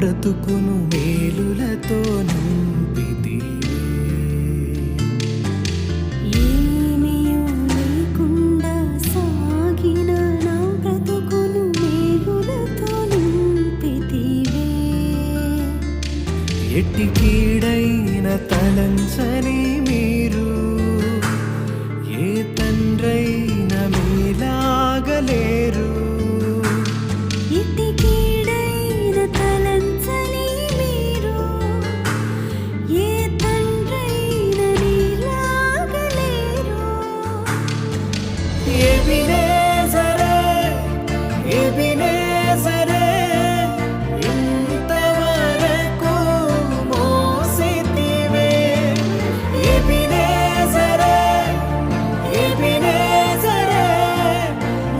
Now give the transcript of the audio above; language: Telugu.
బ్రతుకును మేలులతో నింపితివే. ఏమీయూ లేకుండా సాగిన నా బ్రతుకును మేలులతో నింపితివే. ఎట్టి కీడైన తలంచని